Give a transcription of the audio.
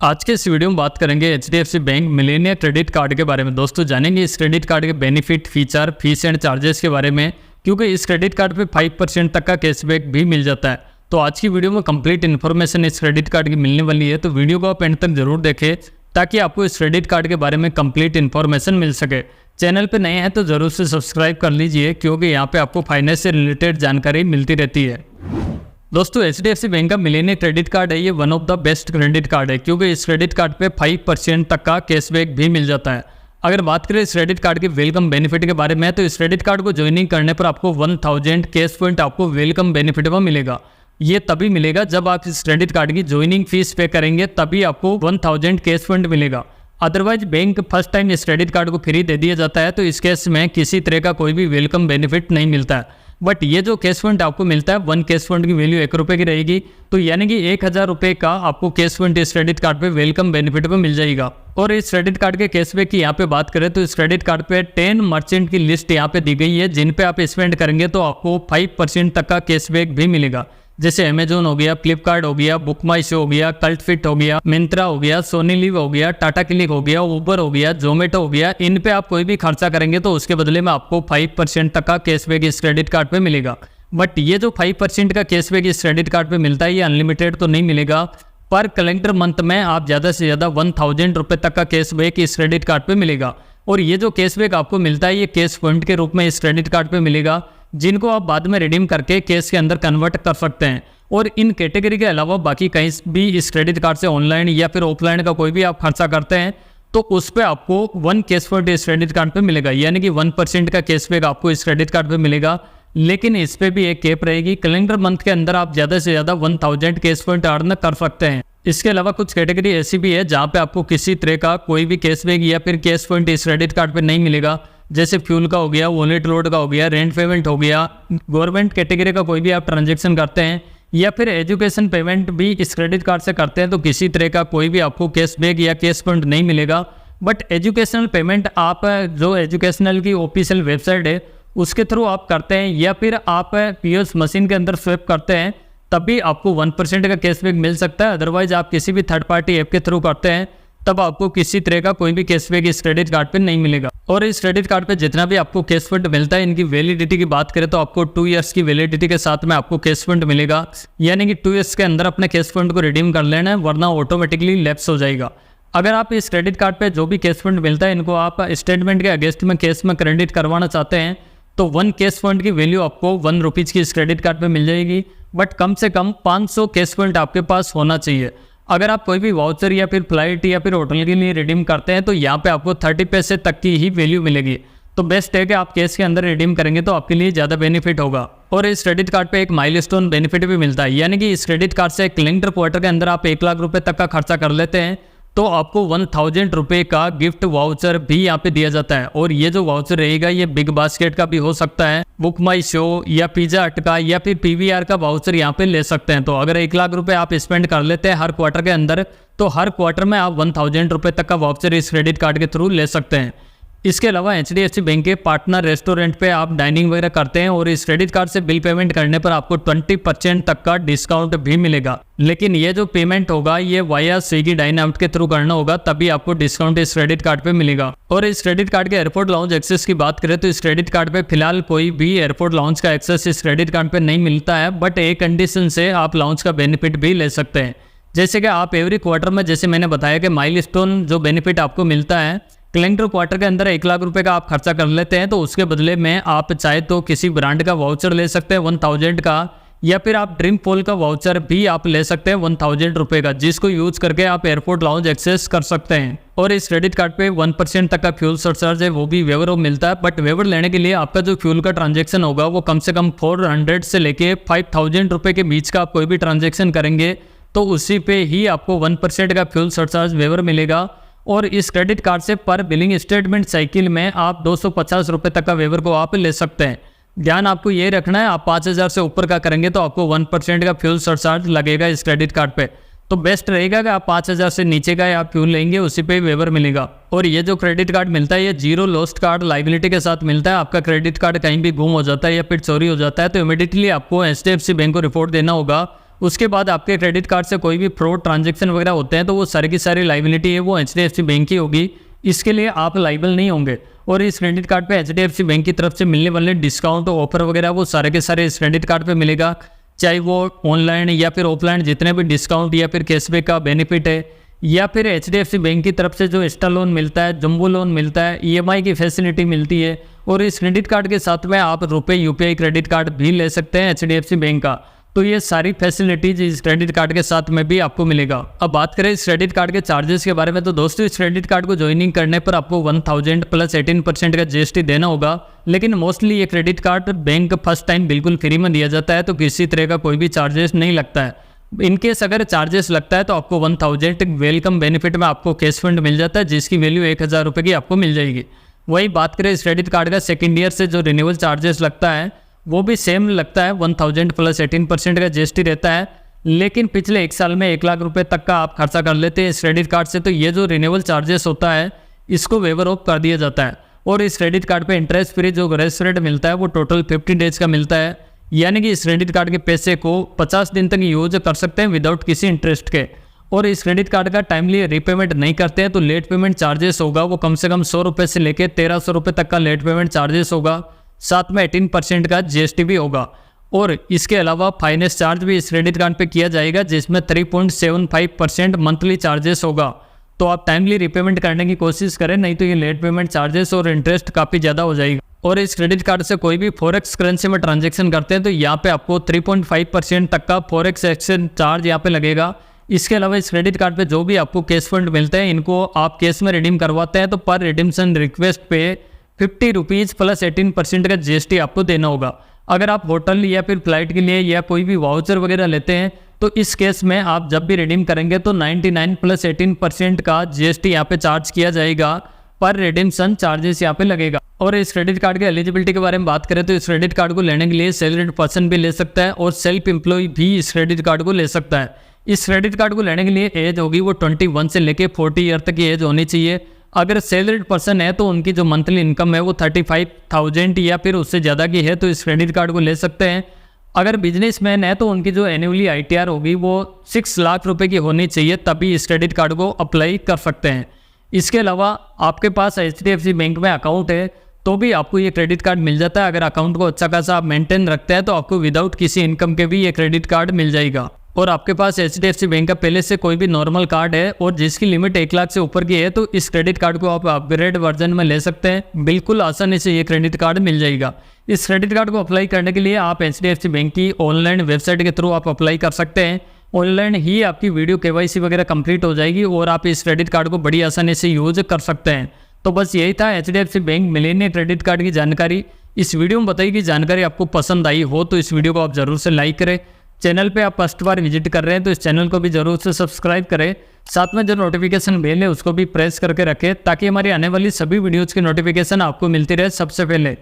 आज के इस वीडियो में बात करेंगे HDFC bank Millionaire credit card के बारे में। दोस्तों जानेंगे इस क्रेडिट कार्ड के benefit, feature, fees and charges के बारे में, क्योंकि इस क्रेडिट कार्ड पे 5% तक का कैशबैक भी मिल जाता है। तो आज की वीडियो में कंप्लीट इन्फॉर्मेशन इस क्रेडिट कार्ड की मिलने वाली है, तो वीडियो को आप एंड तक जरूर देखें ताकि आपको इस क्रेडिट कार्ड के बारे में कंप्लीट इन्फॉर्मेशन मिल सके। चैनल पे नए हैं तो जरूर से सब्सक्राइब कर लीजिए, क्योंकि यहाँ पे आपको फाइनेंस से रिलेटेड जानकारी मिलती रहती है। दोस्तों एचडीएफसी बैंक का मिलेनियर क्रेडिट कार्ड है, ये one of the best credit card है, क्योंकि इस क्रेडिट कार्ड पे 5% तक का कैशबैक भी मिल जाता है। अगर बात करें इस क्रेडिट कार्ड के वेलकम बेनिफिट के बारे में, तो इस क्रेडिट कार्ड को ज्वाइनिंग करने पर आपको 1000 कैश पॉइंट आपको वेलकम बेनिफिट में मिलेगा। ये तभी मिलेगा जब आप इस क्रेडिट कार्ड की ज्वाइनिंग फीस पे करेंगे, तभी आपको 1000 कैश पॉइंट मिलेगा। अदरवाइज बैंक फर्स्ट टाइम इस क्रेडिट कार्ड को फ्री दे दिया जाता है, तो इस केस में किसी तरह का कोई भी वेलकम बेनिफिट नहीं मिलता है। बट ये जो कैश पॉइंट आपको मिलता है, 1 कैश पॉइंट की वैल्यू 1 रुपये की रहेगी, तो यानी कि 1000 रुपये का आपको कैश पॉइंट इस क्रेडिट कार्ड पे वेलकम बेनिफिट में मिल जाएगा। और इस क्रेडिट कार्ड के कैशबैक की यहाँ पे बात करें तो इस क्रेडिट कार्ड पे 10 मर्चेंट की लिस्ट यहाँ पे दी गई है, जिन पे आप स्पेंड करेंगे तो आपको 5% तक का कैशबैक भी मिलेगा। जैसे अमेजोन हो गया, फ्लिपकार्ट हो गया, बुक माई शो हो गया, कल्ट फिट हो गया, मिंत्रा हो गया, सोनी लिव हो गया, टाटा क्लिक हो गया, उबर हो गया, जोमेटो हो गया। इन पे आप कोई भी खर्चा करेंगे तो उसके बदले में आपको 5% तक का कैशबैक इस क्रेडिट कार्ड पे मिलेगा। बट ये जो 5% का कैशबैक इस क्रेडिट कार्ड पे मिलता है, ये अनलिमिटेड तो नहीं मिलेगा। पर कैलेंडर मंथ में आप ज़्यादा से ज़्यादा 1000 रुपये तक का कैशबैक इस क्रेडिट कार्ड पे मिलेगा। और ये जो कैशबैक आपको मिलता है, ये कैश पॉइंट के रूप में इस क्रेडिट कार्ड पे मिलेगा, जिनको आप बाद में रिडीम करके कैश के अंदर कन्वर्ट कर सकते हैं। और इन कैटेगरी के अलावा बाकी कहीं भी इस क्रेडिट कार्ड से ऑनलाइन या फिर ऑफलाइन का कोई भी आप खर्चा करते हैं, तो उस पर आपको 1 कैश पॉइंट इस क्रेडिट कार्ड पे मिलेगा, यानी कि 1% का कैशबैक आपको इस क्रेडिट कार्ड पे मिलेगा। लेकिन इस पे भी एक कैप रहेगी, कैलेंडर मंथ के अंदर आप ज़्यादा से ज़्यादा 1000 कैश पॉइंट अर्न कर सकते हैं। इसके अलावा कुछ कैटेगरी ऐसी भी है जहाँ पे आपको किसी तरह का कोई भी कैशबैक या फिर कैश पॉइंट इस क्रेडिट कार्ड पे नहीं मिलेगा। जैसे फ्यूल का हो गया, वॉलेट लोड का हो गया, रेंट पेमेंट हो गया, गवर्नमेंट कैटेगरी का कोई भी आप ट्रांजेक्शन करते हैं या फिर एजुकेशन पेमेंट भी इस क्रेडिट कार्ड से करते हैं, तो किसी तरह का कोई भी आपको कैशबैक या कैश पॉइंट नहीं मिलेगा। बट एजुकेशनल पेमेंट आप जो एजुकेशनल की ऑफिशियल वेबसाइट है उसके थ्रू आप करते हैं या फिर आप पीओएस मशीन के अंदर स्वैप करते हैं, तभी आपको 1% का कैशबैक मिल सकता है। अदरवाइज आप किसी भी थर्ड पार्टी ऐप के थ्रू करते हैं, तब आपको किसी तरह का कोई भी कैशबैक इस क्रेडिट कार्ड पे नहीं मिलेगा। और इस क्रेडिट कार्ड पे जितना भी आपको कैश पॉइंट मिलता है, इनकी वैलिडिटी की बात करें तो आपको 2 ईयर्स की वैलिडिटी के साथ में आपको कैश पॉइंट मिलेगा, यानी कि 2 ईयर्स के अंदर अपने कैश पॉइंट को रिडीम कर लेना है, वरना ऑटोमेटिकली लैप्स हो जाएगा। अगर आप इस क्रेडिट कार्ड पे जो भी कैश पॉइंट मिलता है, इनको आप स्टेटमेंट के अगेंस्ट में कैश में क्रेडिट करवाना चाहते हैं, तो 1 कैश पॉइंट की वैल्यू आपको 1 रुपीज़ की इस क्रेडिट कार्ड पे मिल जाएगी। बट कम से कम 500 कैश पॉइंट आपके पास होना चाहिए। अगर आप कोई भी वाउचर या फिर फ्लाइट या फिर होटल के लिए रिडीम करते हैं, तो यहाँ पे आपको 30 पैसे तक की ही वैल्यू मिलेगी। तो बेस्ट है कि आप कैश के अंदर रिडीम करेंगे तो आपके लिए ज़्यादा बेनिफिट होगा। और इस क्रेडिट कार्ड पे एक माइलस्टोन बेनिफिट भी मिलता है, यानी कि इस क्रेडिट कार्ड से कैलेंडर क्वार्टर के अंदर आप 1 लाख रुपये तक का खर्चा कर लेते हैं, तो आपको 1000 रुपये का गिफ्ट वाउचर भी यहाँ पे दिया जाता है। और ये जो वाउचर रहेगा, ये बिग बास्केट का भी हो सकता है, बुक माई शो या पिज्जा हट का या फिर पीवीआर का वाउचर यहाँ पे ले सकते हैं। तो अगर 1 लाख रुपए आप स्पेंड कर लेते हैं हर क्वार्टर के अंदर, तो हर क्वार्टर में आप 1000 रुपये तक का वाउचर इस क्रेडिट कार्ड के थ्रू ले सकते हैं। इसके अलावा एचडीएफसी बैंक के पार्टनर रेस्टोरेंट पे आप डाइनिंग वगैरह करते हैं और इस क्रेडिट कार्ड से बिल पेमेंट करने पर आपको 20% तक का डिस्काउंट भी मिलेगा। लेकिन ये जो पेमेंट होगा, ये वाया स्विगी डाइनामाइट के थ्रू करना होगा, तभी आपको डिस्काउंट इस क्रेडिट कार्ड पे मिलेगा। और इस क्रेडिट कार्ड के एयरपोर्ट लाउंज एक्सेस की बात करें तो इस क्रेडिट कार्ड पे फिलहाल कोई भी एयरपोर्ट लाउंज का एक्सेस इस क्रेडिट कार्ड पे नहीं मिलता है, बट एक कंडीशन से आप लाउंज का बेनिफिट भी ले सकते हैं। जैसे कि आप एवरी क्वार्टर में, जैसे मैंने बताया कि माइलस्टोन जो बेनिफिट आपको मिलता है, कैलेंडर क्वार्टर के अंदर 1 लाख रुपए का आप खर्चा कर लेते हैं, तो उसके बदले में आप चाहे तो किसी ब्रांड का वाउचर ले सकते हैं 1000 का, या फिर आप ड्रीम पोल का वाउचर भी आप ले सकते हैं 1000 रुपये का, जिसको यूज करके आप एयरपोर्ट लाउंज एक्सेस कर सकते हैं। और इस क्रेडिट कार्ड पे 1% तक का फ्यूल सरचार्ज है, वो भी वेवर मिलता है। बट वेवर लेने के लिए आपका जो फ्यूल का ट्रांजेक्शन होगा, वो कम से कम 400 से लेके 5000 रुपये के बीच का आप कोई भी ट्रांजेक्शन करेंगे, तो उसी पे ही आपको 1% का फ्यूल सरचार्ज वेवर मिलेगा। और इस क्रेडिट कार्ड से पर बिलिंग स्टेटमेंट साइकिल में आप 250 रुपये तक का वेवर को आप ले सकते हैं। ध्यान आपको ये रखना है, आप 5000 से ऊपर का करेंगे तो आपको 1% का फ्यूल सरचार्ज लगेगा इस क्रेडिट कार्ड पे। तो बेस्ट रहेगा कि आप 5000 से नीचे का आप फ्यूल लेंगे, उसी पे वेवर मिलेगा। और ये जो क्रेडिट कार्ड मिलता है, ये 0 लॉस्ट कार्ड लाइबिलिटी के साथ मिलता है। आपका क्रेडिट कार्ड कहीं भी गुम हो जाता है या फिर चोरी हो जाता है, तो इमीडिएटली आपको एचडीएफसी बैंक को रिपोर्ट देना होगा उसके बाद आपके क्रेडिट कार्ड से कोई भी फ्रॉड ट्रांजैक्शन वगैरह होते हैं तो वो सारी की सारी लाइबिलिटी है वो HDFC बैंक की होगी, इसके लिए आप लाइबल नहीं होंगे। और इस क्रेडिट कार्ड पे HDFC बैंक की तरफ से मिलने वाले डिस्काउंट ऑफर वगैरह वो सारे के सारे इस क्रेडिट कार्ड पे मिलेगा, चाहे वो ऑनलाइन या फिर ऑफलाइन जितने भी डिस्काउंट या फिर कैशबैक का बेनिफिट है, या फिर HDFC बैंक की तरफ से जो इंस्टा लोन मिलता है, जंबो लोन मिलता है, EMI की फैसिलिटी मिलती है। और इस क्रेडिट कार्ड के साथ में आप रुपए UPI क्रेडिट कार्ड भी ले सकते हैं HDFC बैंक का। तो ये सारी फैसिलिटीज इस क्रेडिट कार्ड के साथ में भी आपको मिलेगा। अब बात करें इस क्रेडिट कार्ड के चार्जेस के बारे में, तो दोस्तों इस क्रेडिट कार्ड को ज्वाइनिंग करने पर आपको 1000 प्लस 18% का GST देना होगा। लेकिन मोस्टली ये credit card bank first time बिल्कुल फ्री में दिया जाता है, तो किसी तरह का कोई भी चार्जेस नहीं लगता है। इनकेस अगर चार्जेस लगता है तो आपको 1000 वेलकम बेनिफिट में आपको कैश फंड मिल जाता है, जिसकी वैल्यू 1000 रुपये की आपको मिल जाएगी। वही बात करें इस क्रेडिट कार्ड का सेकेंड ईयर से जो रिन्यूअल चार्जेस लगता है वो भी सेम लगता है, 1000 प्लस 18% का GST रहता है। लेकिन पिछले 1 साल में 1 लाख रुपए तक का आप खर्चा कर लेते हैं इस क्रेडिट कार्ड से, तो ये जो रिन्यूअल चार्जेस होता है इसको वेवर ऑफ कर दिया जाता है। और इस क्रेडिट कार्ड पे इंटरेस्ट फ्री जो ग्रेस रेट मिलता है वो टोटल 50 डेज का मिलता है, यानी कि इस क्रेडिट कार्ड के पैसे को 50 दिन तक यूज कर सकते हैं विदाउट किसी इंटरेस्ट के। और इस क्रेडिट कार्ड का टाइमली रीपेमेंट नहीं करते हैं तो लेट पेमेंट चार्जेस होगा वो कम से कम 100 रुपये से लेकर 1300 रुपये तक का लेट पेमेंट चार्जेस होगा, साथ में 18% का GST भी होगा। और इसके अलावा फाइनेंस चार्ज भी इस क्रेडिट कार्ड पे किया जाएगा, जिसमें 3.75% मंथली चार्जेस होगा। तो आप टाइमली रीपेमेंट करने की कोशिश करें, नहीं तो ये लेट पेमेंट चार्जेस और इंटरेस्ट काफ़ी ज़्यादा हो जाएगा। और इस क्रेडिट कार्ड से कोई भी फॉरेक्स करेंसी में ट्रांजैक्शन करते हैं तो यहाँ पे आपको 3.5% तक का फॉरेक्स एक्सचेंज चार्ज यहाँ पे लगेगा। इसके अलावा इस क्रेडिट कार्ड पे जो भी आपको कैश फंड मिलते हैं इनको आप कैश में रिडीम करवाते हैं तो पर रिडीम्शन रिक्वेस्ट पे 50 रुपीज़ प्लस 18% का GST आपको देना होगा। अगर आप होटल या फिर फ्लाइट के लिए या कोई भी वाउचर वगैरह लेते हैं तो इस केस में आप जब भी रिडीम करेंगे तो 99 प्लस 18% का GST यहाँ पे चार्ज किया जाएगा, पर रिडीम्शन चार्जेस यहाँ पे लगेगा। और इस क्रेडिट कार्ड के एलिजिबिलिटी के बारे में बात करें तो इस क्रेडिट कार्ड को लेने के लिए सैलरीड पर्सन भी ले सकता है और सेल्फ एम्प्लॉय भी इस क्रेडिट कार्ड को ले सकता है। इस क्रेडिट कार्ड को लेने के लिए एज होगी वो 21 से लेके 40 ईयर तक की एज होनी चाहिए। अगर सैलरीड पर्सन है तो उनकी जो मंथली इनकम है वो 35,000 या फिर उससे ज़्यादा की है तो इस क्रेडिट कार्ड को ले सकते हैं। अगर बिजनेसमैन है तो उनकी जो एनुअली ITR होगी वो 6 लाख रुपए की होनी चाहिए, तभी इस क्रेडिट कार्ड को अप्लाई कर सकते हैं। इसके अलावा आपके पास HDFC बैंक में अकाउंट है तो भी आपको ये क्रेडिट कार्ड मिल जाता है। अगर अकाउंट को अच्छा खासा आप मेंटेन रखते हैं तो आपको विदाउट किसी इनकम के भी ये क्रेडिट कार्ड मिल जाएगा। और आपके पास HDFC बैंक का पहले से कोई भी नॉर्मल कार्ड है और जिसकी लिमिट 1 लाख से ऊपर की है तो इस क्रेडिट कार्ड को आप अपग्रेड वर्जन में ले सकते हैं। बिल्कुल आसानी से ये क्रेडिट कार्ड मिल जाएगा। इस क्रेडिट कार्ड को अप्लाई करने के लिए आप HDFC बैंक की ऑनलाइन वेबसाइट के थ्रू आप अप्लाई कर सकते हैं। ऑनलाइन ही आपकी वीडियो KYC वगैरह कंप्लीट हो जाएगी और आप इस क्रेडिट कार्ड को बड़ी आसानी से यूज कर सकते हैं। तो बस यही था HDFC bank Millionaire credit card की जानकारी। इस वीडियो में बताई गई जानकारी आपको पसंद आई हो तो इस वीडियो को आप जरूर से लाइक करें। चैनल पे आप फर्स्ट बार विजिट कर रहे हैं तो इस चैनल को भी जरूर से सब्सक्राइब करें। साथ में जो नोटिफिकेशन बेल है उसको भी प्रेस करके रखें ताकि हमारी आने वाली सभी वीडियोज़ की नोटिफिकेशन आपको मिलती रहे सबसे पहले।